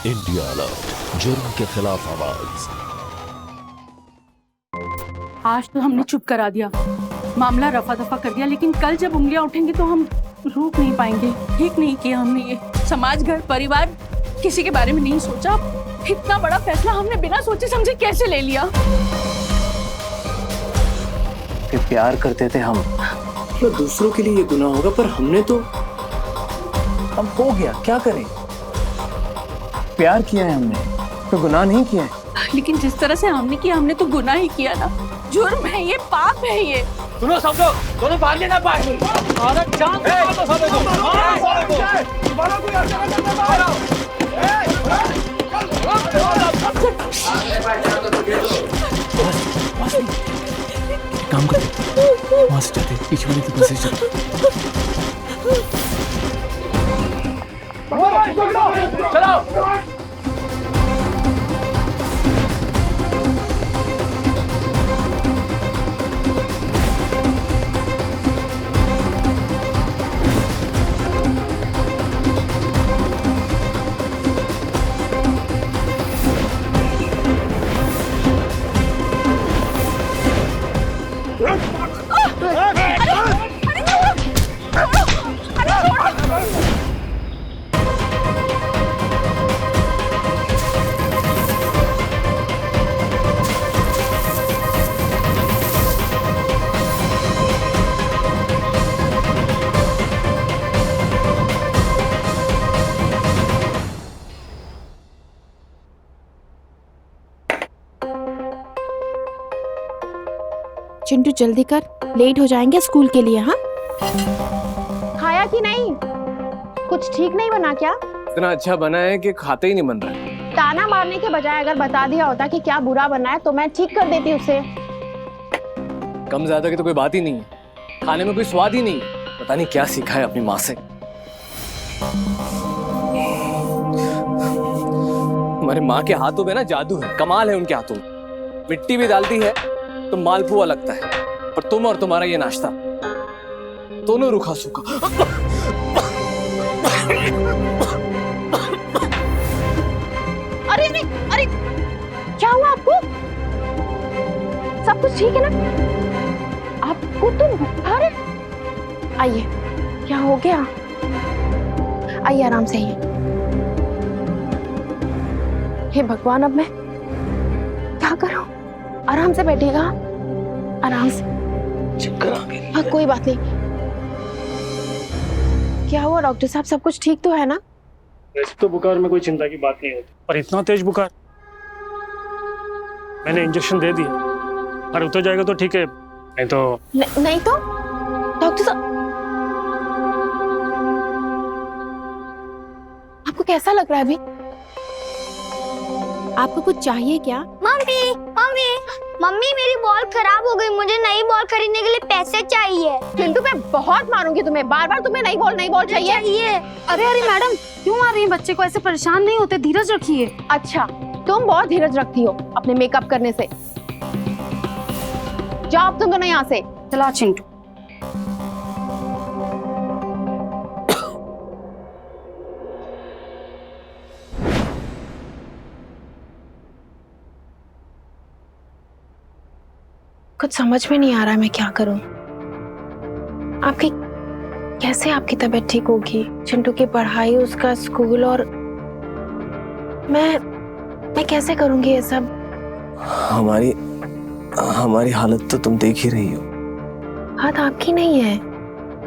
India alert, जुर्म के खिलाफ आवाज। आज तो हमने चुप करा दिया, मामला रफा दफा कर दिया, लेकिन कल जब उंगलियां उठेंगी तो हम रोक नहीं पाएंगे। ठीक नहीं किया हमने ये। समाज, घर, परिवार, किसी के बारे में नहीं सोचा। इतना बड़ा फैसला हमने बिना सोचे समझे कैसे ले लिया? कि प्यार करते थे हम, तो दूसरों के लिए ये गुनाह होगा, पर हमने तो अब हो गया, क्या करें? प्यार किया है हमने, तो गुनाह नहीं किया है। लेकिन जिस तरह से हमने किया, हमने तो गुनाह ही किया ना। जुर्म है ये, पाप है ये। सुनो सब लोग, दोनों भाग लेना पाए। औरत जान तो सब काम करते, वहां से जाते, पीछे वाली तो बस से चलो। चिंटू जल्दी कर, लेट हो जाएंगे स्कूल के लिए। हाँ, खाया कि नहीं? कुछ ठीक नहीं बना क्या? इतना अच्छा बना है कि खाते ही नहीं बन रहा है। ताना मारने के बजाय अगर बता दिया होता कि क्या बुरा बना है तो मैं ठीक कर देती उसे। कम ज्यादा की तो कोई बात ही नहीं है, खाने में कोई स्वाद ही नहीं है। पता नहीं क्या सीखा है अपनी माँ से। हमारे माँ के हाथों में ना जादू है, कमाल है उनके हाथों में। मिट्टी भी डालती है तो मालपुआ लगता है, पर तुम और तुम्हारा ये नाश्ता दोनों रूखा सूखा। अरे अरे अरे, क्या हुआ आपको? सब कुछ ठीक है ना? आपको तो बुखार है? आइए, क्या हो गया? आइए, आराम से आइए। हे भगवान, अब मैं क्या करूं? आराम से बैठिएगा, आराम से। चक्कर आ गए। हाँ, कोई बात नहीं। क्या हुआ डॉक्टर साहब, सब कुछ ठीक तो है ना? वैसे तो बुखार में कोई चिंता की बात नहीं होती, पर इतना तेज बुखार। मैंने इंजेक्शन दे दिया, अगर उतर जाएगा तो ठीक है, नहीं तो नहीं तो डॉक्टर साहब, आपको कैसा लग रहा है अभी? आपको कुछ चाहिए क्या? मम्मी मम्मी मम्मी, मेरी बॉल खराब हो गई, मुझे नई बॉल खरीदने के लिए पैसे चाहिए। चिंटू, मैं बहुत मारूंगी तुम्हें, बार बार तुम्हें नई बॉल चाहिए। अरे अरे मैडम, क्यों मार रही हैं बच्चे को? ऐसे परेशान नहीं होते, धीरज रखिए। अच्छा, तुम बहुत धीरज रखती हो अपने मेकअप करने से। जाओ तुम दोनों यहाँ से। चला चिंटू। कुछ समझ में नहीं आ रहा है मैं क्या करूं। कैसे आपकी तबीयत ठीक होगी? चिंटू की पढ़ाई, उसका स्कूल, और मैं कैसे करूंगी ये सब? हमारी हालत तो तुम देख ही रही हो। बात आपकी नहीं है,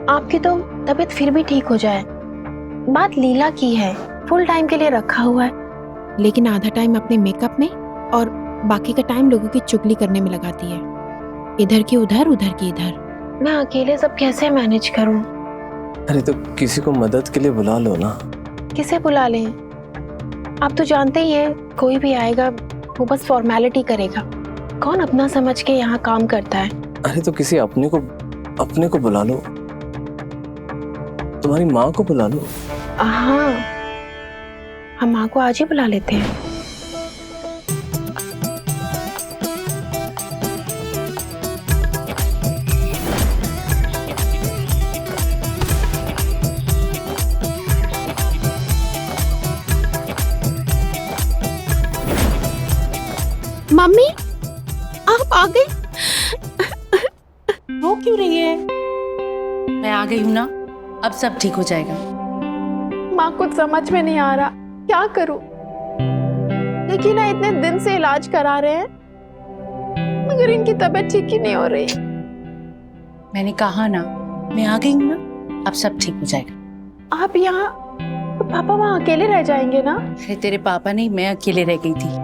आपकी तो तबीयत फिर भी ठीक हो जाए। बात लीला की है, फुल टाइम के लिए रखा हुआ है, लेकिन आधा टाइम अपने मेकअप में और बाकी का टाइम लोगों की चुगली करने में लगाती है। इधर की उधर, उधर की इधर। मैं अकेले सब कैसे मैनेज करूं? अरे तो किसी को मदद के लिए बुला लो ना। किसे बुला लें? आप तो जानते ही हैं, कोई भी आएगा वो बस फॉर्मेलिटी करेगा। कौन अपना समझ के यहाँ काम करता है? अरे तो किसी अपने को बुला लो, तुम्हारी माँ को बुला लो। हाँ, हम माँ को आज ही बुला लेते हैं। मम्मी आप आ गए? रो क्यों रही है? मैं आ गई हूँ ना, अब सब ठीक हो जाएगा। माँ कुछ समझ में नहीं आ रहा, क्या करूं? देखिए ना, इतने दिन से इलाज करा रहे हैं मगर इनकी तबीयत ठीक ही नहीं हो रही। मैंने कहा ना, मैं आ गई हूँ ना, अब सब ठीक हो जाएगा। आप यहाँ तो पापा वहाँ अकेले रह जाएंगे ना? अरे तेरे पापा नहीं, मैं अकेले रह गई थी।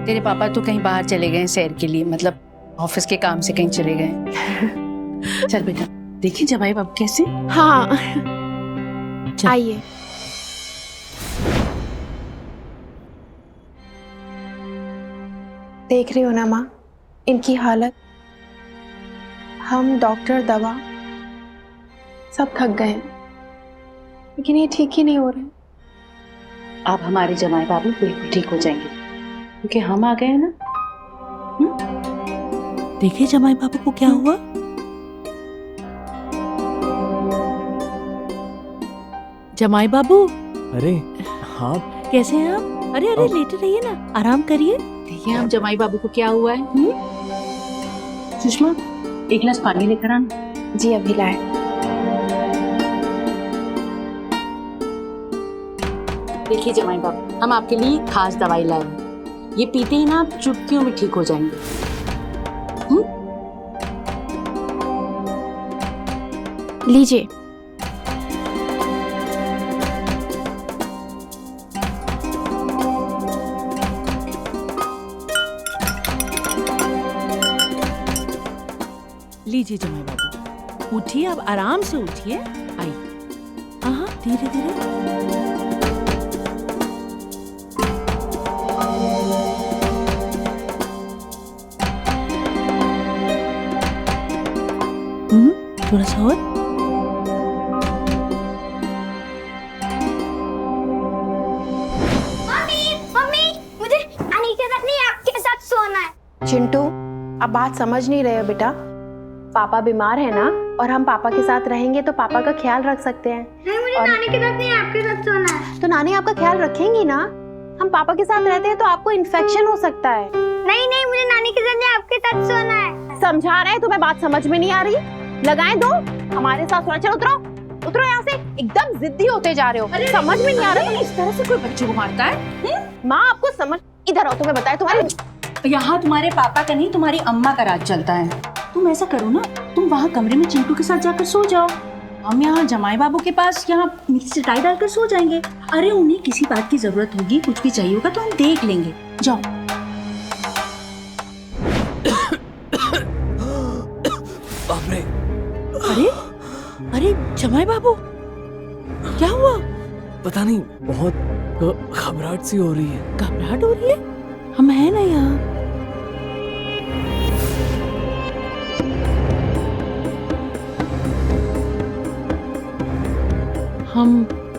तेरे पापा तो कहीं बाहर चले गए सैर के लिए, मतलब ऑफिस के काम से कहीं चले गए। चल बेटा, देखिए जमाई बाबू कैसे। हाँ चल। आइए। देख रही हो ना माँ इनकी हालत। हम डॉक्टर दवा सब थक गए हैं लेकिन ये ठीक ही नहीं हो रहे। अब हमारे जमाई बाबू बिल्कुल ठीक हो जाएंगे क्योंकि हम आ गए हैं ना। देखिए जमाई बाबू को क्या हुआ। जमाई बाबू अरे हाँ कैसे हैं आप? अरे अरे लेटे रहिए ना, आराम करिए। देखिए आप जमाई बाबू को क्या हुआ है। सुषमा एक गिलास पानी लेकर आना। जी अभी लाए। देखिए जमाई बाबू, हम आपके लिए खास दवाई लाए हैं। ये पीते ही ना आप चुटकियों में ठीक हो जाएंगे। लीजिए। लीजिए जमाई बाबू, उठिए, अब आराम से उठिए। आइए, हाँ धीरे धीरे। थोड़ा सा और। मम्मी मुझे नानी के साथ नहीं आपके साथ सोना है। चिंटू अब बात समझ नहीं रहे हो बेटा। पापा बीमार है ना, और हम पापा के साथ रहेंगे तो पापा का ख्याल रख सकते हैं। नहीं मुझे नानी के साथ नहीं आपके साथ सोना है। तो नानी आपका ख्याल रखेंगी ना। हम पापा के साथ रहते हैं तो आपको इन्फेक्शन हो सकता है। नहीं नहीं मुझे नानी के साथ नहीं आपके साथ सोना है। समझा रहे हैं, तुम्हें बात समझ में नहीं आ रही? लगाएं दो हमारे साथ सोना। चलो उतरो उतरो यहाँ से, एकदम जिद्दी होते जा रहे हो। समझ में नहीं आ रहा इस तरह से कोई बच्चे को मारता है? माँ आपको समझ। इधर आओ, तुम्हें बताया तुम्हारे यहाँ तुम्हारे पापा का नहीं, तुम्हारी अम्मा का राज चलता है। तुम ऐसा करो ना, तुम वहाँ कमरे में चिंटू के साथ जाकर सो जाओ। हम यहाँ जमाई बाबू के पास यहाँ नीचे चटाई डालकर सो जाएंगे। अरे उन्हें किसी बात की जरूरत होगी, कुछ भी चाहिए होगा तो हम देख लेंगे। जाओ। बाप रे। अरे अरे जमाई बाबू क्या हुआ? पता नहीं, बहुत घबराहट सी हो रही है। घबराहट हो रही है? हम है ना यहाँ।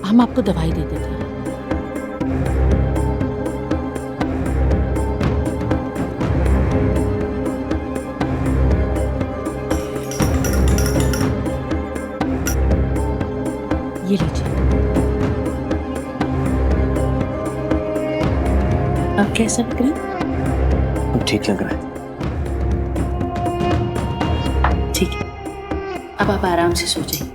हम आपको दवाई दे देते हैं। ये लीजिए। अब कैसा लग रहा है? अब ठीक लग रहा है। ठीक है, अब आप आराम से सो जाइए।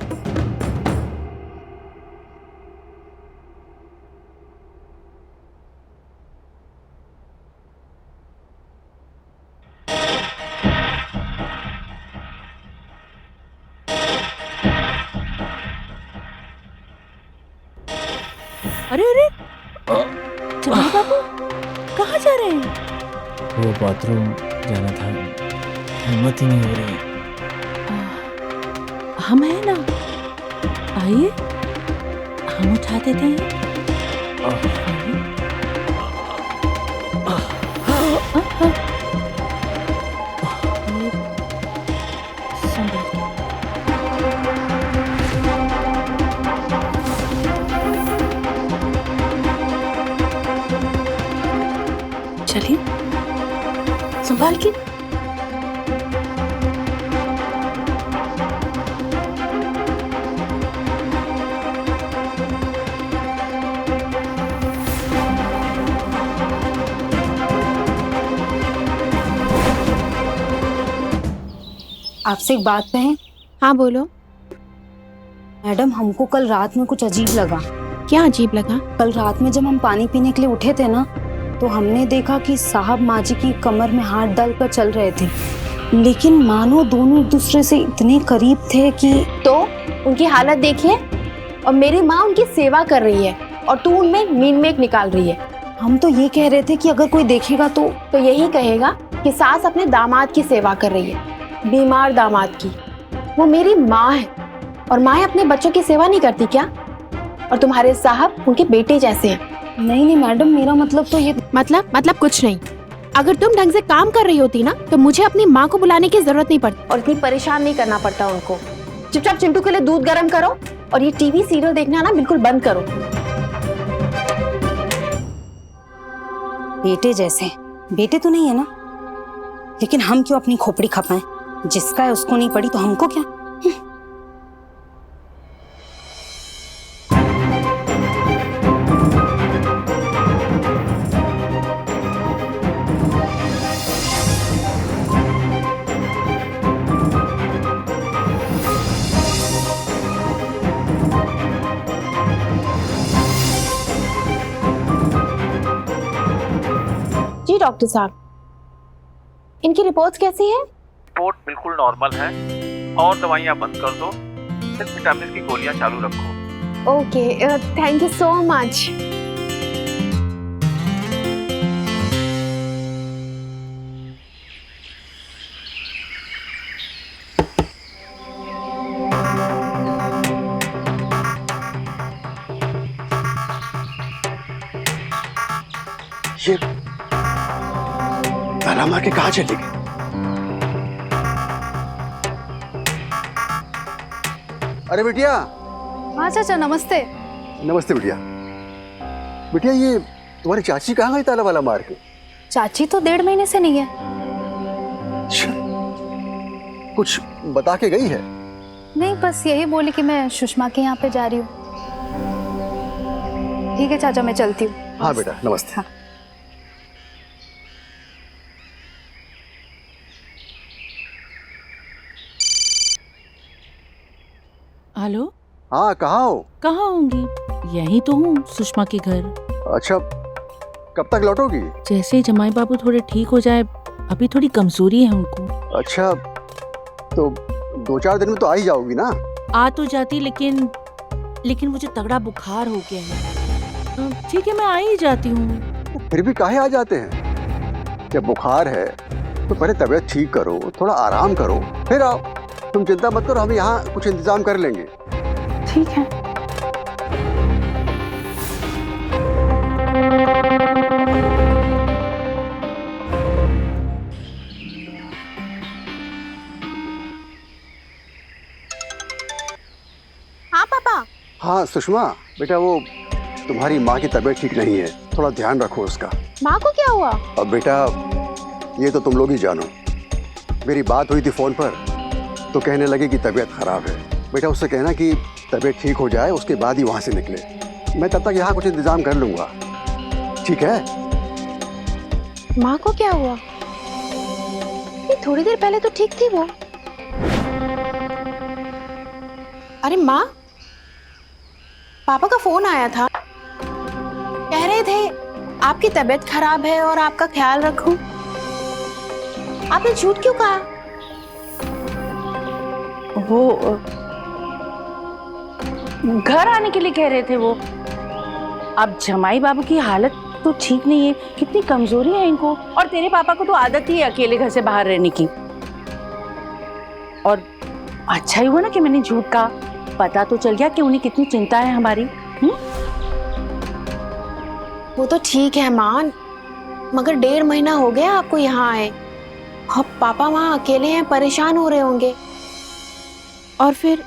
अरे अरे जमाई बाबू कहाँ जा रहे हैं? वो बाथरूम जाना था, हिम्मत ही नहीं हो रही। हम है ना, आइए हम उठा देते हैं। चलिए संभाल के। आपसे एक बात कहें? हाँ बोलो। मैडम, हमको कल रात में कुछ अजीब लगा। क्या अजीब लगा? कल रात में जब हम पानी पीने के लिए उठे थे ना, तो हमने देखा कि साहब माँ जी की कमर में हाथ डालकर चल रहे थे, लेकिन मानो दोनों एक दूसरे से इतने करीब थे कि। तो उनकी हालत देखिए, और मेरी माँ उनकी सेवा कर रही है और तू उनमें मीन मेक निकाल रही है। हम तो ये कह रहे थे कि अगर कोई देखेगा तो यही कहेगा कि सास अपने दामाद की सेवा कर रही है, बीमार दामाद की। वो मेरी माँ है और माँ अपने बच्चों की सेवा नहीं करती क्या? और तुम्हारे साहब उनके बेटे जैसे हैं। नहीं नहीं मैडम, मेरा मतलब तो ये। मतलब कुछ नहीं। अगर तुम ढंग से काम कर रही होती ना, तो मुझे अपनी माँ को बुलाने की जरूरत नहीं पड़ती और इतनी परेशान नहीं करना पड़ता उनको। चुपचाप चिंटू के लिए दूध गर्म करो और ये टीवी सीरियल देखना ना बिल्कुल बंद करो। बेटे जैसे? बेटे तो नहीं है ना, लेकिन हम क्यों अपनी खोपड़ी खपाएं? जिसका है उसको नहीं पड़ी तो हमको क्या? जी डॉक्टर साहब, इनकी रिपोर्ट्स कैसी है? रिपोर्ट बिल्कुल नॉर्मल है और दवाइयाँ बंद कर दो, सिर्फ विटामिन की गोलियाँ चालू रखो। Okay, thank you so much. ये ताला मार के कहाँ चली गई? अरे बिटिया। हाँ चाचा, नमस्ते। नमस्ते बिटिया। बिटिया, ये तुम्हारी चाची कहाँ गई ताला वाला मार के? चाची तो 1.5 महीने से नहीं है। कुछ बता के गई है? नहीं, बस यही बोली कि मैं सुषमा के यहाँ पे जा रही हूँ। ठीक है चाचा, मैं चलती हूँ। हाँ बेटा, नमस्ते। हाँ। हेलो। हाँ, कहाँ हो? कहाँ होंगी? यहीं तो हूँ, सुषमा के घर। अच्छा, कब तक लौटोगी? जैसे ही जमाई बाबू थोड़े ठीक हो जाए, अभी थोड़ी कमजोरी है उनको। अच्छा, तो 2-4 दिन में तो आ ही जाओगी ना? आ तो जाती, लेकिन मुझे तगड़ा बुखार हो गया है। ठीक है, मैं आ ही जाती हूँ। फिर भी काहे आ जाते हैं? जब बुखार है तो पहले तबीयत ठीक करो, थोड़ा आराम करो, फिर आओ। तुम चिंता मत करो, हम यहाँ कुछ इंतजाम कर लेंगे। ठीक है। हाँ पापा। हाँ सुषमा बेटा, वो तुम्हारी माँ की तबीयत ठीक नहीं है, थोड़ा ध्यान रखो उसका। माँ को क्या हुआ? अब बेटा, ये तो तुम लोग ही जानो। मेरी बात हुई थी फोन पर, तो कहने लगे कि तबीयत खराब है। बेटा, उससे कहना कि तबीयत ठीक हो जाए, उसके बाद ही वहाँ से निकले। मैं तब तक यहाँ कुछ इंतजाम कर लूँगा, ठीक है? माँ को क्या हुआ? ये थोड़ी देर पहले तो ठीक थी वो। अरे माँ, पापा का फोन आया था, कह रहे थे आपकी तबीयत खराब है और आपका ख्याल रखूं। आपने झूठ क्यों कहा? वो घर आने के लिए कह रहे थे वो। अब जमाई बाबू की हालत तो ठीक नहीं है, कितनी कमजोरी है इनको, और तेरे पापा को तो आदत ही है अकेले घर से बाहर रहने की। और अच्छा ही हुआ ना कि मैंने झूठ कहा, पता तो चल गया कि उन्हें कितनी चिंता है हमारी। वो तो ठीक है माँ, मगर 1.5 महीना हो गया आपको यहाँ आए। अब पापा वहाँ अकेले हैं, परेशान हो रहे होंगे। और फिर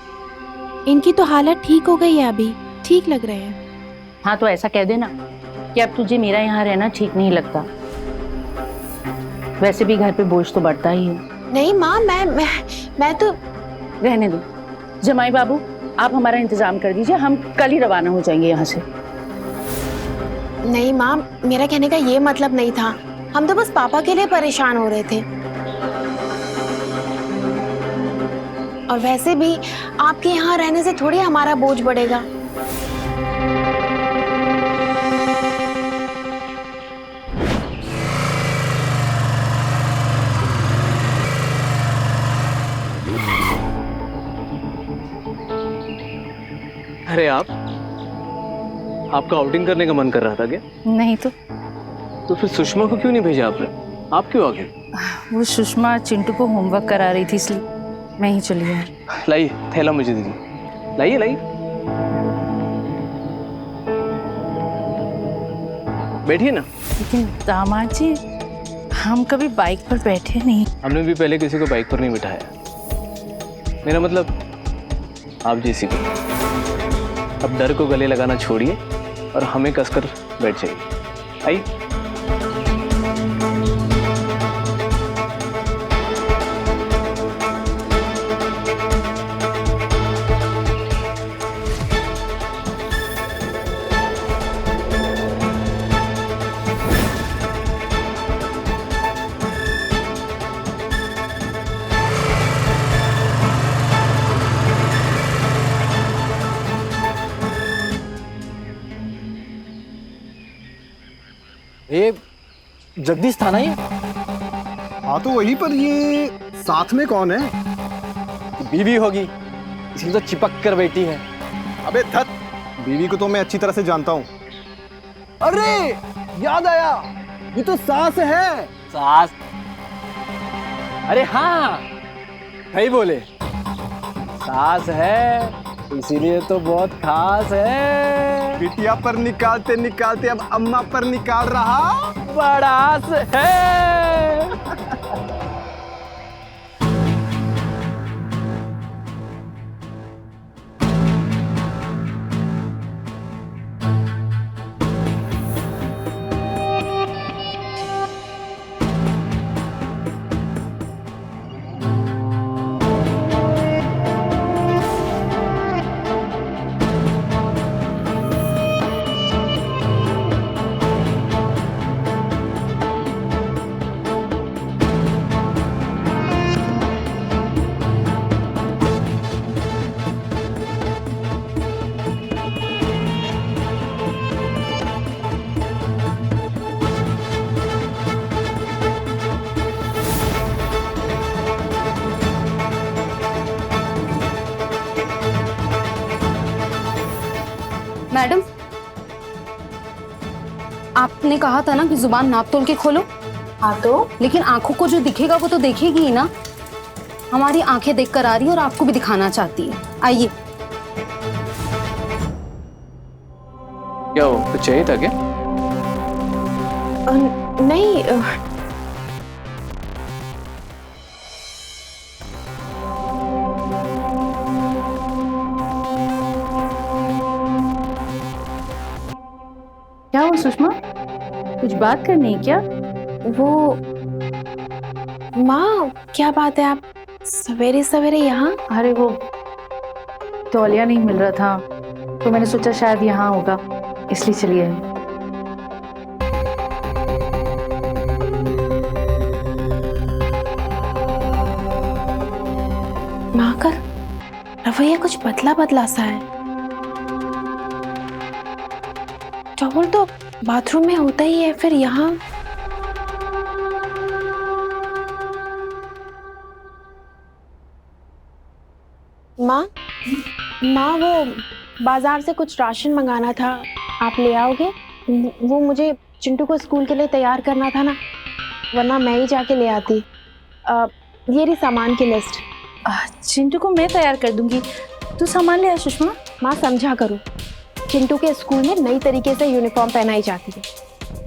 इनकी तो हालत ठीक हो गई है, अभी ठीक लग रहे हैं। हाँ, तो ऐसा कह देना कि अब तुझे मेरा यहाँ रहना ठीक नहीं लगता। वैसे भी घर पे बोझ तो बढ़ता ही है। नहीं माँ, मैं तो रहने दो। जमाई बाबू, आप हमारा इंतजाम कर दीजिए, हम कल ही रवाना हो जाएंगे यहाँ से। नहीं माँ, मेरा कहने का ये मतलब नहीं था। हम तो बस पापा के लिए परेशान हो रहे थे। और वैसे भी आपके यहाँ रहने से थोड़ी हमारा बोझ बढ़ेगा। अरे आपका आउटिंग करने का मन कर रहा था क्या? नहीं तो फिर सुषमा को क्यों नहीं भेजा आपने? आप क्यों आ गए? वो सुषमा चिंटू को होमवर्क करा रही थी, इसलिए मैं ही चली गई। लाइए थैला मुझे दीजिए, लाइए। बैठिए ना। लेकिन दामाद जी, हम कभी बाइक पर बैठे नहीं। हमने भी पहले किसी को बाइक पर नहीं बिठाया। मेरा मतलब आप जैसी को। अब डर को गले लगाना छोड़िए और हमें कसकर बैठ जाइए। आइए। ये जगदीश था ना ये? हाँ तो वही, पर ये साथ में कौन है? बीवी होगी, इसलिए तो चिपक कर बैठी है। अबे धत, बीवी को तो मैं अच्छी तरह से जानता हूँ। अरे याद आया, ये तो सास है। सास? अरे हाँ, सही बोले, सास है, इसीलिए तो बहुत खास है। बिटिया पर निकालते निकालते अब अम्मा पर निकाल रहा, बड़ास है। मैडम, आपने कहा था ना कि जुबान नाप तोल के खोलो। हाँ तो, लेकिन आंखों को जो दिखेगा वो तो देखेगी ही ना। हमारी आंखें देखकर आ रही है और आपको भी दिखाना चाहती है। आइए। क्या हो, कुछ चाहिए था क्या? नहीं, क्या हुआ सुषमा, कुछ बात करनी है क्या? वो माँ, क्या बात है, आप सवेरे सवेरे यहाँ? अरे वो तौलिया नहीं मिल रहा था, तो मैंने सोचा शायद यहाँ होगा, इसलिए चली आई। माँ का रवैया कुछ बदला बदला सा है। टॉवल तो बाथरूम में होता ही है, फिर यहाँ? माँ, वो बाजार से कुछ राशन मंगाना था, आप ले आओगे? वो मुझे चिंटू को स्कूल के लिए तैयार करना था ना, वरना मैं ही जाके ले आती। ये रही सामान की लिस्ट। चिंटू को मैं तैयार कर दूंगी, तू सामान ले आ सुषमा। माँ समझा करो, चिंटू के स्कूल में नई तरीके से यूनिफॉर्म पहनाई जाती है,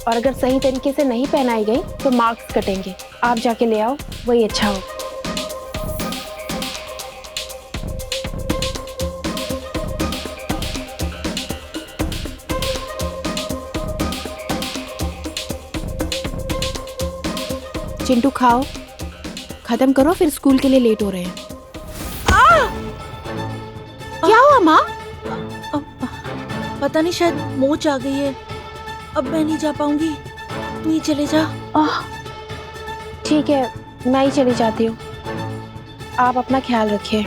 और अगर सही तरीके से नहीं पहनाई गई तो मार्क्स कटेंगे। आप जाके ले आओ, वही अच्छा हो। चिंटू खाओ, खत्म करो, फिर स्कूल के लिए लेट हो रहे हैं। क्या हुआ माँ? पता नहीं, शायद मोच आ गई है, अब मैं नहीं जा पाऊंगी, तू ही चले जा। ठीक है, मैं ही चली जाती हूँ। आप अपना ख्याल रखिए।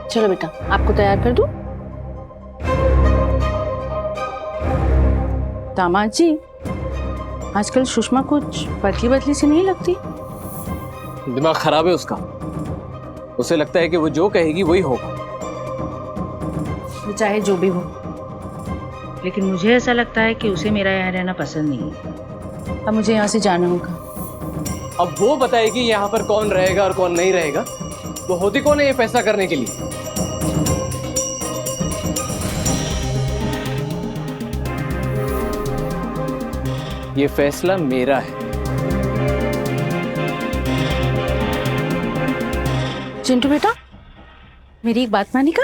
चलो बेटा, आपको तैयार कर दूं? दामाद जी, आजकल सुषमा कुछ पतली बतली सी नहीं लगती। दिमाग खराब है उसका। उसे लगता है कि वो जो कहेगी वही होगा। वो चाहे जो भी हो, लेकिन मुझे ऐसा लगता है कि उसे मेरा यहाँ रहना पसंद नहीं है। अब मुझे यहाँ से जाना होगा। अब वो बताएगी यहाँ पर कौन रहेगा और कौन नहीं रहेगा। वो होती कौन है ये फैसला करने के लिए? ये फैसला मेरा है। चिंटू बेटा, मेरी एक बात मानेगा?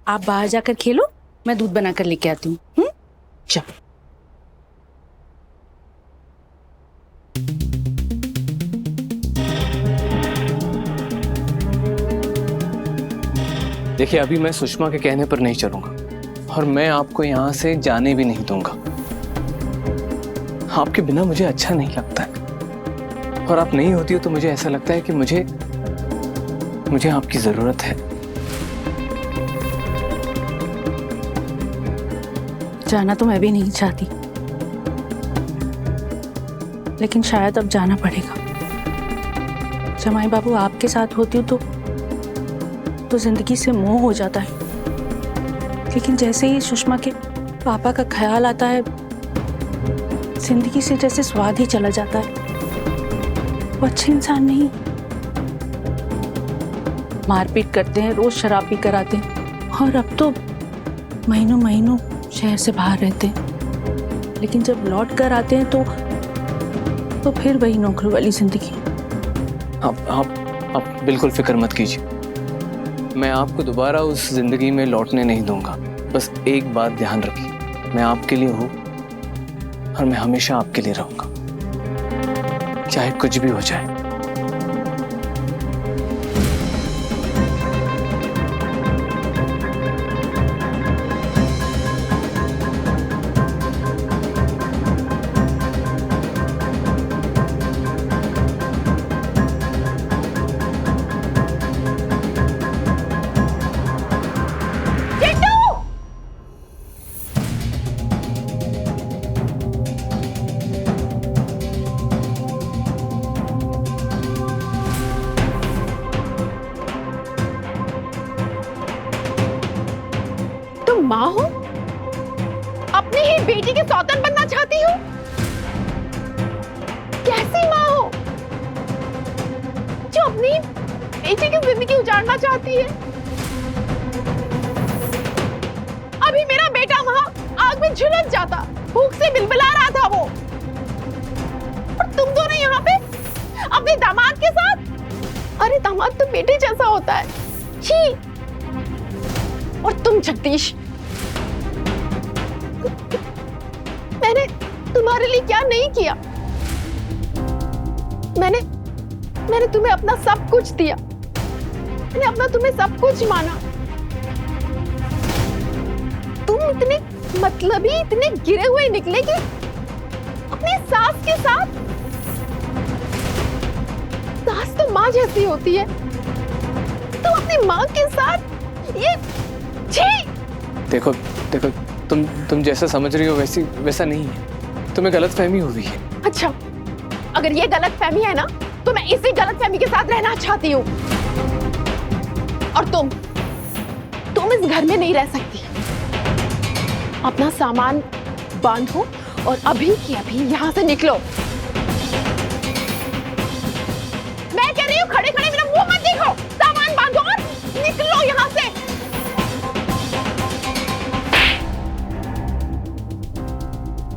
आप बाहर जाकर खेलो, मैं दूध बनाकर लेके आती हूँ। चलो। देखिए, अभी मैं सुषमा के कहने पर नहीं चलूंगा और मैं आपको यहाँ से जाने भी नहीं दूंगा। आपके बिना मुझे अच्छा नहीं लगता है और आप नहीं होती हो तो मुझे ऐसा लगता है कि मुझे आपकी जरूरत है। जाना तो मैं भी नहीं चाहती, लेकिन शायद अब जाना पड़ेगा। जमाई बाबू आपके साथ होती हूँ तो जिंदगी से मोह हो जाता है, लेकिन जैसे ही सुषमा के पापा का ख्याल आता है, जिंदगी से जैसे स्वाद ही चला जाता है। वो अच्छे इंसान नहीं, मारपीट करते हैं, रोज शराब पी कर आते हैं और अब तो महीनों महीनों शहर से बाहर रहते हैं। लेकिन जब लौट कर आते हैं तो फिर वही नौकरी वाली जिंदगी। आप बिल्कुल फिक्र मत कीजिए, मैं आपको दोबारा उस जिंदगी में लौटने नहीं दूंगा। बस एक बात ध्यान रखिए, मैं आपके लिए हूँ और मैं हमेशा आपके लिए रहूंगा, चाहे कुछ भी हो जाए। माँ हो, अपनी ही बेटी के सौतन बनना चाहती हो? कैसी माँ हो जो अपनी बेटी की जिंदगी उजाड़ना चाहती है? अभी मेरा बेटा वहां आग में झुलस जाता, भूख से बिलबिला रहा था वो, और तुम दोनों यहाँ पे अपने दामाद के साथ। अरे दामाद तो बेटे जैसा होता है। छी! और तुम जगदीश, मैंने तुम्हारे लिए क्या नहीं किया? मैंने तुम्हें अपना सब कुछ दिया, मैंने अपना तुम्हें सब कुछ माना। तुम इतने मतलबी, इतने गिरे हुए निकले कि अपनी सास के साथ। सास तो माँ जैसी होती है, तुम अपनी माँ के साथ ये। छी! देखो तुम जैसा समझ रही हो वैसा नहीं है, तुम्हें गलतफहमी हुई है। अच्छा, अगर ये गलतफहमी है ना तो मैं इसी गलतफहमी के साथ रहना चाहती हूँ। और तुम इस घर में नहीं रह सकती। अपना सामान बांधो और अभी की अभी यहाँ से निकलो। मैं कह रही हूँ, खड़े खड़े मेरा मुंह मत देखो। सामान बांधो और निकलो यहाँ से।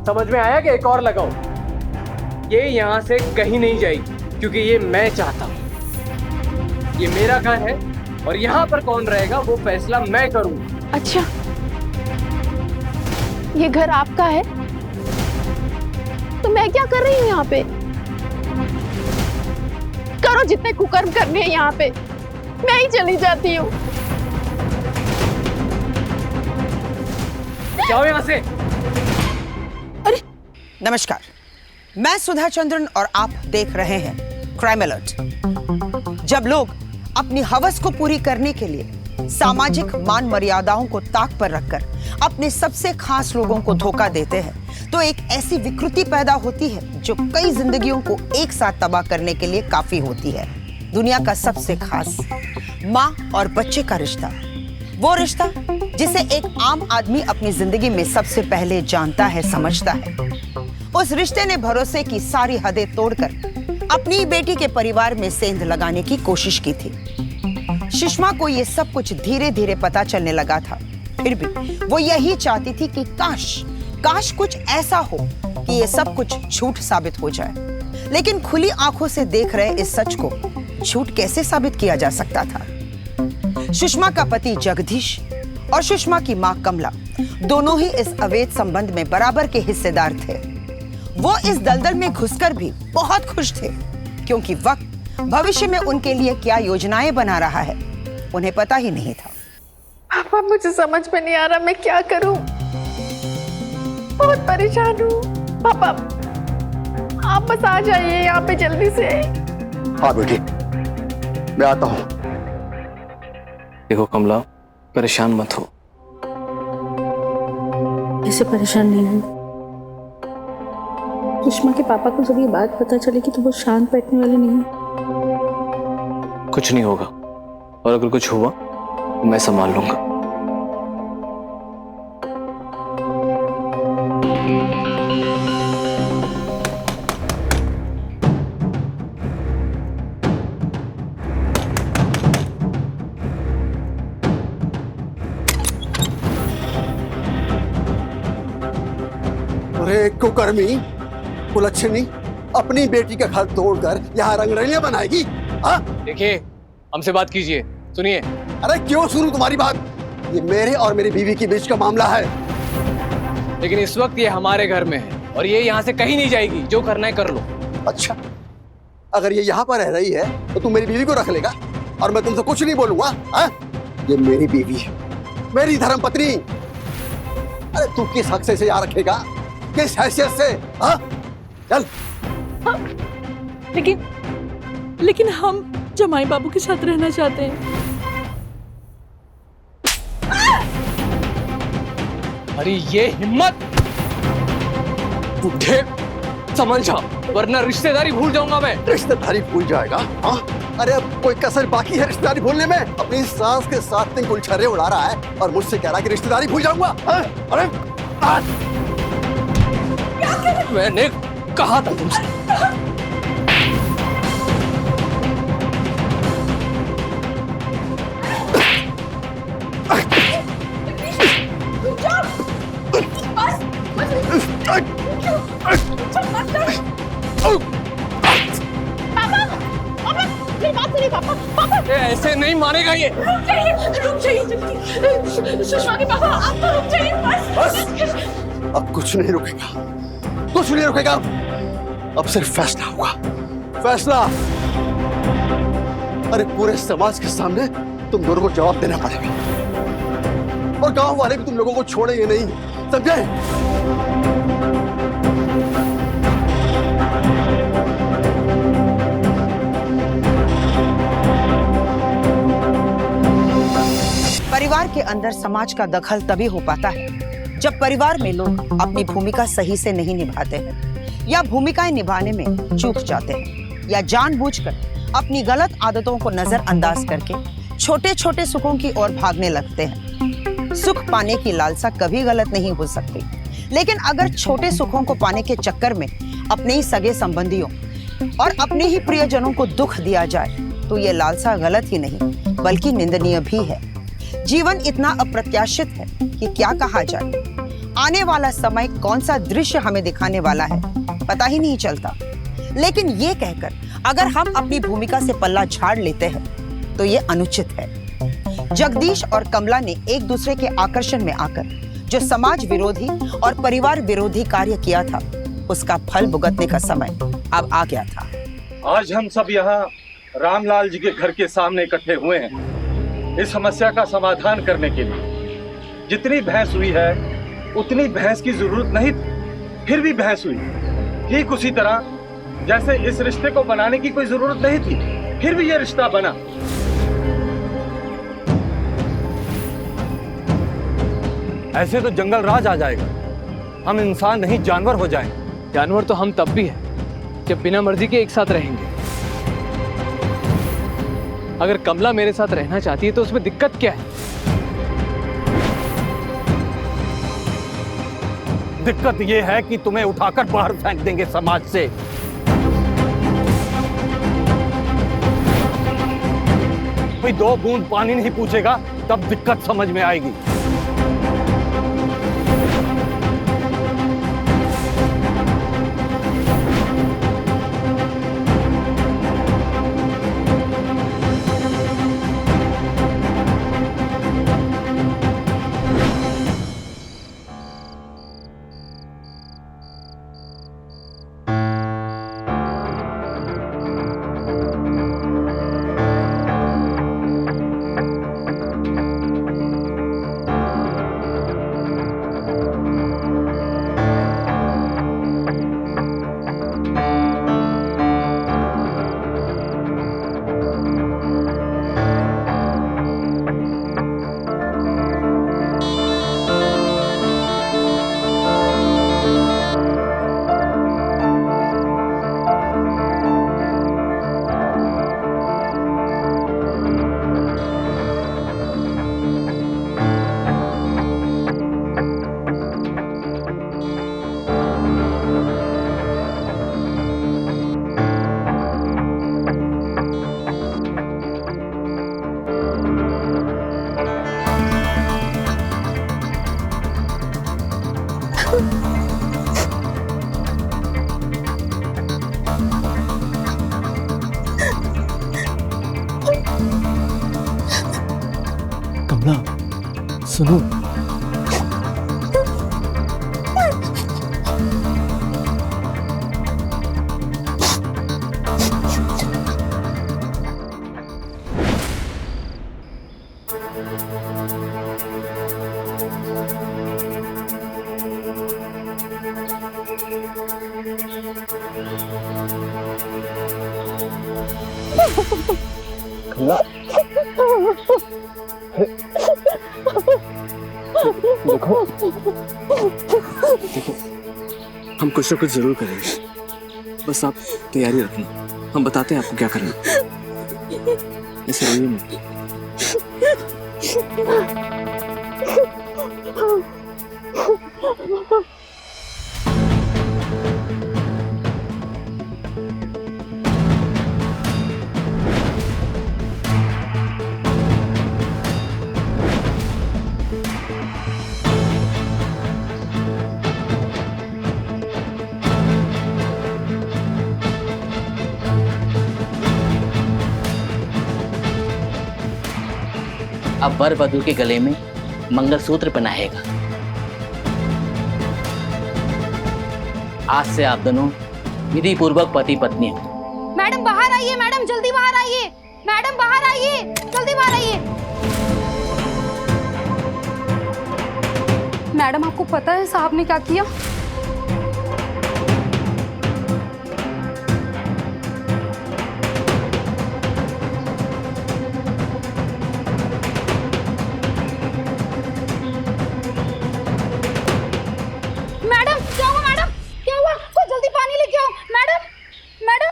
समझ में आया कि एक और लगाओ? ये यहाँ से कहीं नहीं जाएगी, क्योंकि ये मैं चाहता हूँ। ये मेरा घर है और यहाँ पर कौन रहेगा वो फैसला मैं करूँगा। अच्छा, ये घर आपका है तो मैं क्या कर रही हूँ यहाँ पे? करो जितने कुकर्म करने हैं यहाँ पे, मैं ही चली जाती हूँ। जाओ यहाँ से। नमस्कार, मैं सुधा चंद्रन और आप देख रहे हैं क्राइम अलर्ट। जब लोग अपनी हवस को पूरी करने के लिए सामाजिक मान मर्यादाओं को ताक पर रखकर अपने सबसे खास लोगों को धोखा देते हैं, तो एक ऐसी विकृति पैदा होती है जो कई जिंदगियों को एक साथ तबाह करने के लिए काफी होती है। दुनिया का सबसे खास माँ और बच्चे का रिश्ता, वो रिश्ता जिसे एक आम आदमी अपनी जिंदगी में सबसे पहले जानता है, समझता है। उस रिश्ते ने भरोसे की सारी हदें तोड़कर अपनी बेटी के परिवार में सेंध लगाने की कोशिश की थी। सुषमा को ये सब कुछ धीरे धीरे पता चलने लगा था, फिर भी वो यही चाहती थी कि काश कुछ ऐसा हो कि ये सब कुछ झूठ साबित हो जाए। लेकिन खुली आंखों से देख रहे इस सच को झूठ कैसे साबित किया जा सकता था? सुषमा का पति जगदीश और सुषमा की मां कमला दोनों ही इस अवैध संबंध में बराबर के हिस्सेदार थे। वो इस दलदल में घुसकर भी बहुत खुश थे, क्योंकि वक्त भविष्य में उनके लिए क्या योजनाएं बना रहा है उन्हें पता ही नहीं था। पापा, मुझे समझ में नहीं आ रहा मैं क्या करूं। बहुत परेशान हूँ। पापा, आप बस आ जाइए यहाँ पे जल्दी से। हाँ बेटी, मैं आता हूँ। देखो कमला, परेशान मत हो। ऐसे परेशान नहीं हूँ। सुषमा के पापा को जब ये बात पता चलेगी तो वो शांत बैठने वाले नहीं हैं। कुछ नहीं होगा, और अगर कुछ हुआ तो मैं संभाल लूंगा। अरे कुकर्मी, कुलच्छनी, अपनी बेटी का घर तोड़कर यहाँ रंगरलियां बनाएगी? देखिए, हमसे बात कीजिए, सुनिए। अरे क्यों सुनूं तुम्हारी बात? ये मेरे और मेरी बीवी के बीच का मामला है। लेकिन इस वक्त ये हमारे घर में है और ये यहाँ से कहीं नहीं जाएगी। जो करना है कर लो। अच्छा, अगर ये यहाँ पर रह रही है तो तुम मेरी बीवी को रख लेगा और मैं तुमसे कुछ नहीं बोलूंगा? ये मेरी बीवी है, मेरी धर्मपत्नी। अरे तू किस हक से इसे यहाँ रखेगा, किस हैसियत से? चल। लेकिन हम जमाई बाबू के साथ रहना चाहते हैं। अरे ये हिम्मत, बुढ़े समझ जा, वरना रिश्तेदारी भूल जाऊंगा मैं। रिश्तेदारी भूल जाएगा? हाँ? अरे अब कोई कसर बाकी है रिश्तेदारी भूलने में? अपनी सास के साथ तीन गुलछर्रे उड़ा रहा है और मुझसे कह रहा है कि रिश्तेदारी भूल जाऊंगा। अरे मैंने कहा था तुमसे। ऐसे नहीं मानेगा ये। रुक जाइए, सुषमा के पापा, आप तो रुक जाइए बस। अब कुछ नहीं रुकेगा, कुछ नहीं रुकेगा। अब सिर्फ फैसला होगा, फैसला। अरे पूरे समाज के सामने तुम दोनों को जवाब देना पड़ेगा और गांव वाले भी तुम लोगों को छोड़ेंगे नहीं, समझे? परिवार के अंदर समाज का दखल तभी हो पाता है जब परिवार में लोग अपनी भूमिका सही से नहीं निभाते हैं, या भूमिकाएं निभाने में चूक जाते हैं, या जानबूझकर अपनी गलत आदतों को नजरअंदाज करके छोटे छोटे सुखों की ओर भागने लगते हैं। सुख पाने की लालसा कभी गलत नहीं हो सकती, लेकिन अगर छोटे सुखों को पाने के चक्कर में अपने ही सगे संबंधियों और अपने ही प्रियजनों को दुख दिया जाए तो ये लालसा गलत ही नहीं बल्कि निंदनीय भी है। जीवन इतना अप्रत्याशित है कि क्या कहा जाए। आने वाला समय कौन सा दृश्य हमें दिखाने वाला है पता ही नहीं चलता। लेकिन ये कहकर अगर हम अपनी भूमिका से पल्ला झाड़ लेते हैं तो ये अनुचित है। जगदीश और कमला ने एक दूसरे के आकर्षण में आकर जो समाज विरोधी और परिवार विरोधी कार्य किया था, उसका फल भुगतने का समय अब आ गया था। आज हम सब यहाँ रामलाल जी के घर के सामने इकट्ठे हुए हैं इस समस्या का समाधान करने के लिए। जितनी बहस हुई है उतनी बहस की जरूरत नहीं थी, फिर भी बहस हुई। ठीक उसी तरह जैसे इस रिश्ते को बनाने की कोई जरूरत नहीं थी, फिर भी यह रिश्ता बना। ऐसे तो जंगल राज आ जाएगा, हम इंसान नहीं जानवर हो जाएंगे। जानवर तो हम तब भी हैं जब बिना मर्जी के एक साथ रहेंगे। अगर कमला मेरे साथ रहना चाहती है तो उसमें दिक्कत क्या है? दिक्कत यह है कि तुम्हें उठाकर बाहर फेंक देंगे समाज से। कोई 2 बूंद पानी नहीं पूछेगा तब दिक्कत समझ में आएगी। कमला, सुनो। कमला, देखो हम कुछ ना कुछ जरूर करेंगे, बस आप तैयारी रखना। हम बताते हैं आपको क्या करना। ऐसे रहिए मत। अब वर वधू के गले में मंगलसूत्र पहनाएगा। आज से आप दोनों विधि पूर्वक पति पत्नी हो। मैडम बाहर आइए, मैडम जल्दी बाहर आइए, मैडम बाहर आइए, जल्दी बाहर आइए। मैडम आपको पता है साहब ने क्या किया? मैडम क्या हुआ? मैडम क्या हुआ? कोई जल्दी पानी लेके आओ। Madam, madam.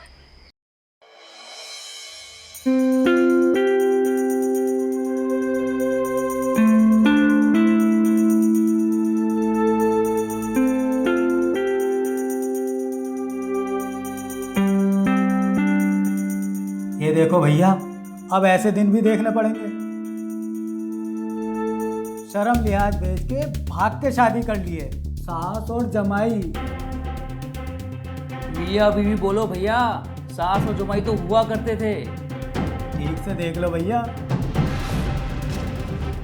ये देखो भैया, अब ऐसे दिन भी देखने पड़ेंगे। शर्म लिहाज बेच के भाग के शादी कर लिए, सास और जमाई। मियाँ बीवी बोलो भैया, सास और जमाई तो हुआ करते थे। ठीक से देख लो भैया,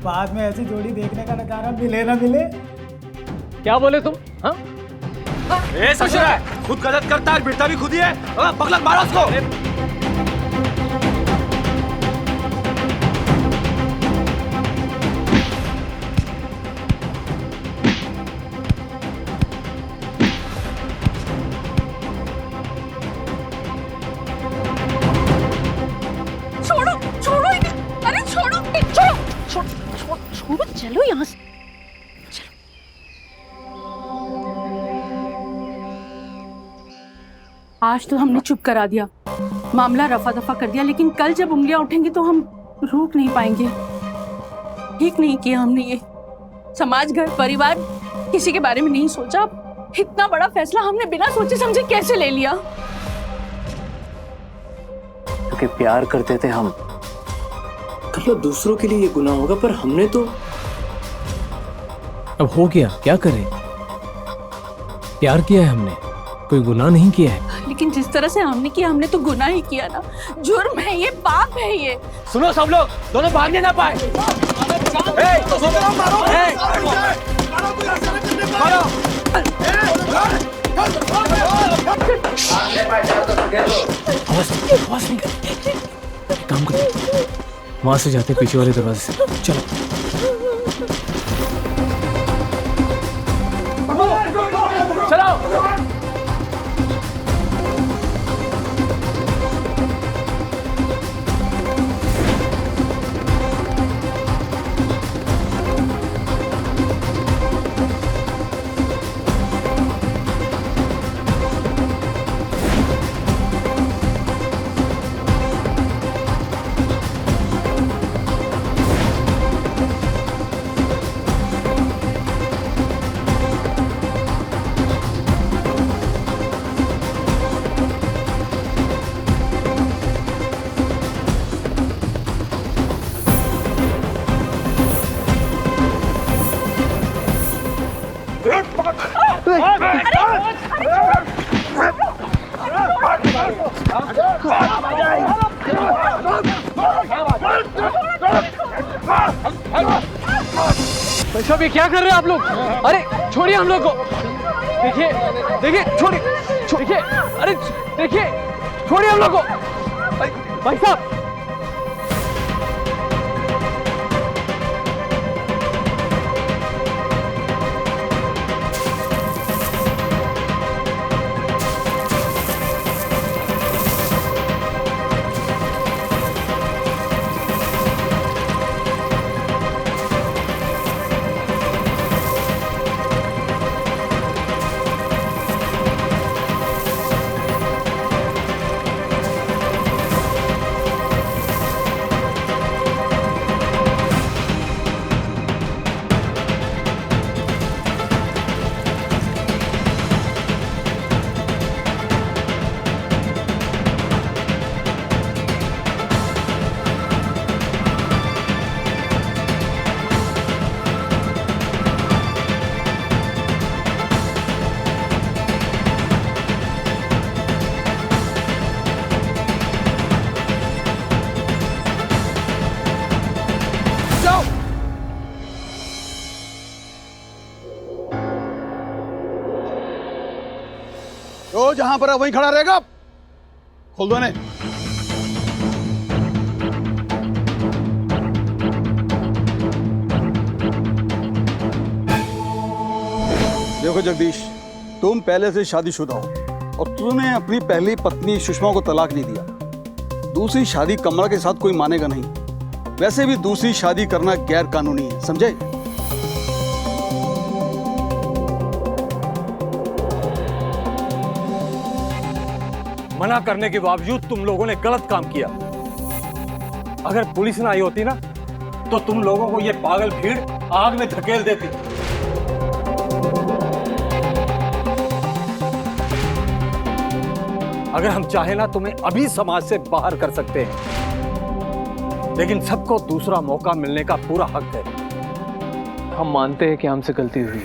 बाद में ऐसी जोड़ी देखने का नजारा मिले ना मिले। क्या बोले तुम? हाँ? ए ससुर है, खुद गलत करता है, बेटा भी खुद ही है। पगला मारो उसको। आज तो हमने चुप करा दिया, मामला रफा दफा कर दिया, लेकिन कल जब उंगलियां उठेंगी तो हम रोक नहीं पाएंगे। ठीक नहीं किया हमने ये। समाज, घर, परिवार, किसी के बारे में नहीं सोचा। इतना बड़ा फैसला हमने बिना सोचे समझे कैसे ले लिया? क्योंकि प्यार करते थे हम। कल दूसरों के लिए ये गुनाह होगा, पर हमने तो अब हो गया, क्या करें? प्यार किया है हमने, कोई गुनाह नहीं किया है। लेकिन जिस तरह से हमने किया, हमने तो गुनाह ही किया ना। जुर्म है ये, पाप है ये। सुनो सब लोग, दोनों भागने ना पाए। काम करो, वहां से जाते पीछे वाले दरवाजे से। चलो चलो। भाई साहब, ये क्या कर रहे हैं आप लोग? अरे छोड़िए हम लोग को। देखिए देखिए, छोड़िए, देखिए, अरे देखिए, छोड़िए हम लोग को। भाई साहब, तो जहां पर है वहीं खड़ा रहेगा। खोल दो इन्हें। देखो जगदीश, तुम पहले से शादीशुदा हो और तुमने अपनी पहली पत्नी सुषमा को तलाक नहीं दिया। दूसरी शादी कमला के साथ कोई मानेगा नहीं। वैसे भी दूसरी शादी करना गैर कानूनी है, समझे? मना करने के बावजूद तुम लोगों ने गलत काम किया। अगर पुलिस ना आई होती ना, तो तुम लोगों को ये पागल भीड़ आग में धकेल देती। अगर हम चाहे ना, तुम्हें अभी समाज से बाहर कर सकते हैं, लेकिन सबको दूसरा मौका मिलने का पूरा हक है। हम मानते हैं कि हमसे गलती हुई,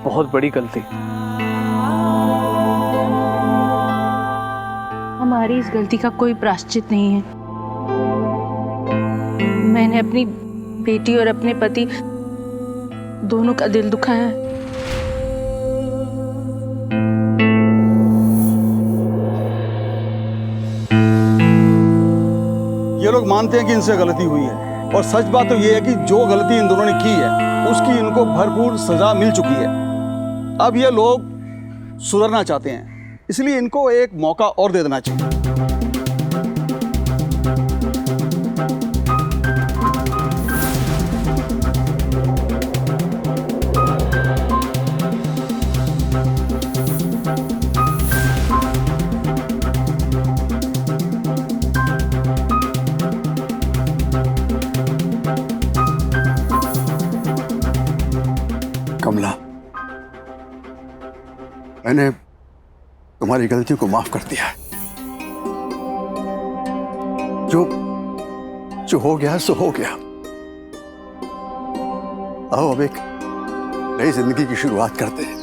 बहुत बड़ी गलती। हमारी इस गलती का कोई प्रायश्चित नहीं है। मैंने अपनी बेटी और अपने पति दोनों का दिल दुखाया है। ये लोग मानते हैं कि इनसे गलती हुई है, और सच बात तो ये है कि जो गलती इन दोनों ने की है उसकी इनको भरपूर सजा मिल चुकी है। अब ये लोग सुधरना चाहते हैं, इसलिए इनको एक मौका और दे देना चाहिए। कमला, मैंने तुम्हारी गलती को माफ कर दिया है। जो हो गया सो हो गया। आओ अब एक नई जिंदगी की शुरुआत करते हैं।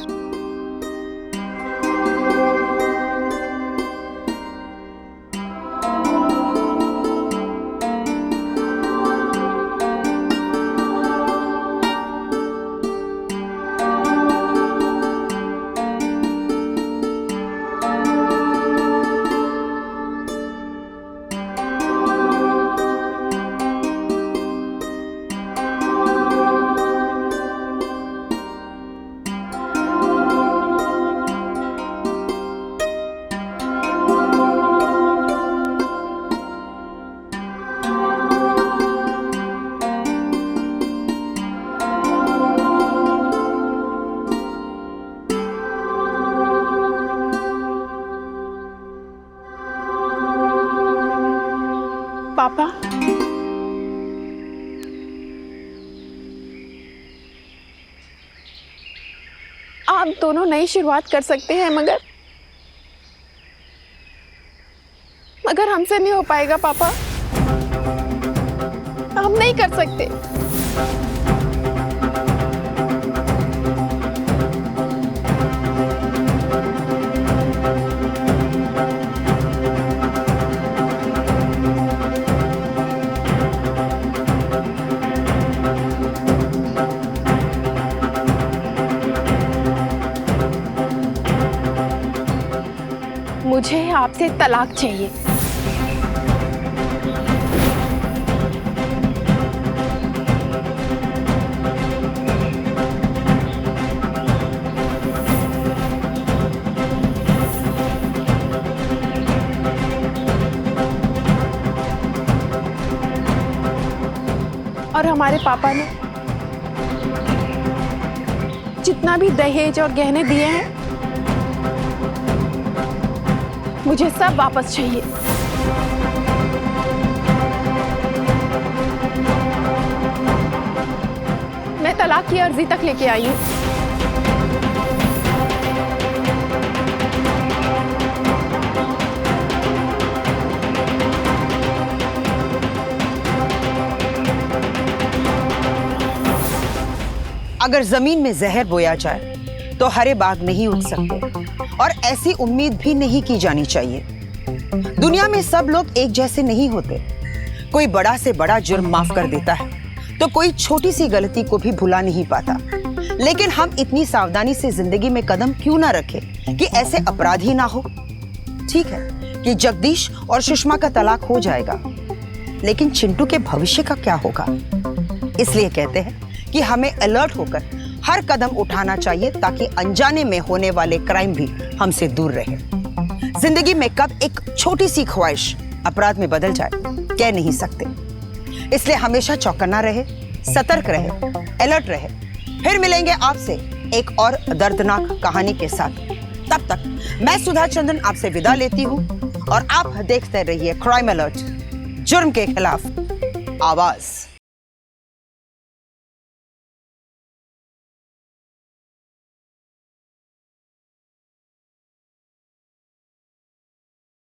पापा, आप दोनों नई शुरुआत कर सकते हैं, मगर हमसे नहीं हो पाएगा पापा। हम नहीं कर सकते। मुझे आपसे तलाक चाहिए। और हमारे पापा ने जितना भी दहेज और गहने दिए हैं, मुझे सब वापस चाहिए। मैं तलाक की अर्जी तक लेके आई हूँ। अगर जमीन में जहर बोया जाए तो हरे बाग नहीं उग सकते, और ऐसी उम्मीद भी नहीं की जानी चाहिए। दुनिया में सब लोग एक जैसे नहीं होते। कोई बड़ा से बड़ा जुर्म माफ कर देता है तो कोई छोटी सी गलती को भी भुला नहीं पाता। लेकिन हम इतनी सावधानी से जिंदगी में कदम क्यों ना रखें कि ऐसे अपराध ही ना हो। ठीक है कि जगदीश और सुषमा का तलाक हो जाएगा, लेकिन चिंटू के भविष्य का क्या होगा? इसलिए कहते हैं कि हमें अलर्ट होकर हर कदम उठाना चाहिए ताकि अनजाने में होने वाले क्राइम भी हमसे दूर रहे। जिंदगी में कब एक छोटी सी ख्वाहिश अपराध में बदल जाए कह नहीं सकते। इसलिए हमेशा चौकन्ना रहे, सतर्क रहे, अलर्ट रहे। फिर मिलेंगे आपसे एक और दर्दनाक कहानी के साथ। तब तक मैं सुधा चंद्रन आपसे विदा लेती हूँ और आप देखते रहिए क्राइम अलर्ट, जुर्म के खिलाफ आवाज।